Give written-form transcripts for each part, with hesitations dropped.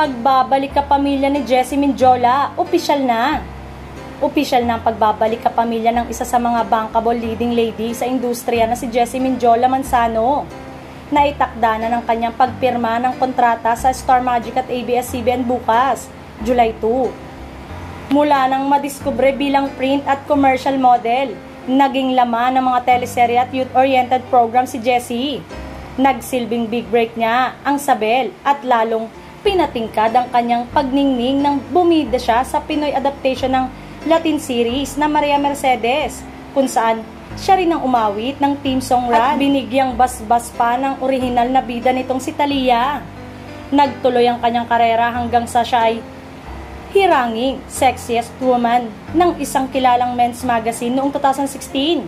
Pagbabalik kapamilya ni Jessie Minjola, opisyal na. Opisyal na ang pagbabalik kapamilya ng isa sa mga bankable leading lady sa industriya na si Jessie Minjola Manzano. Naitakda na ng kanyang pagpirma ng kontrata sa Star Magic at ABS-CBN bukas, July 2. Mula nang madiskubre bilang print at commercial model, naging laman ng mga teleserye at youth-oriented program si Jessie. Nagsilbing big break niya ang Sabel at lalong pinatingkad ang kanyang pagningning nang bumida siya sa Pinoy adaptation ng Latin series na Maria Mercedes, kung saan siya rin ang umawit ng theme song at binigyang basbas pa ng orihinal na bida nitong si Thalia. Nagtuloy ang kanyang karera hanggang sa siya ay hiranging sexiest woman ng isang kilalang men's magazine noong 2016.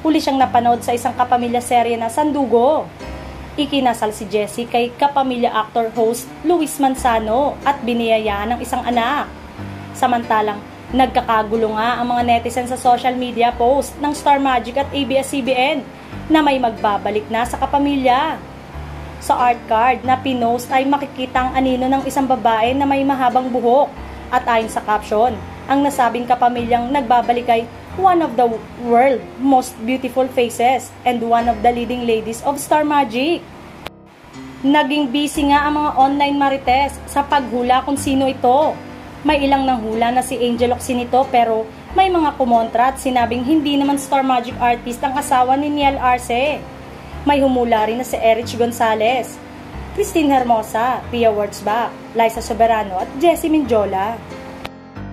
Huli siyang napanood sa isang kapamilya serye na Sandugo. Ikinasal si Jessie kay kapamilya actor-host Luis Manzano at biniyayaan ng isang anak. Samantalang, nagkakagulo nga ang mga netizen sa social media post ng Star Magic at ABS-CBN na may magbabalik na sa kapamilya. Sa art card na pinost ay makikita ang anino ng isang babae na may mahabang buhok at ayon sa caption, ang nasabing kapamilyang nagbabalik ay one of the world's most beautiful faces and one of the leading ladies of Star Magic. Naging busy nga ang mga online marites sa paghula kung sino ito. May ilang nanghula na si Angel Ocsinito pero may mga kumontra at sinabing hindi naman Star Magic artist ang asawa ni Niel Arce. May humula rin na si Erich Gonzalez, Christine Hermosa, Pia Wurtzbach, Liza Soberano at Jessie Minjola.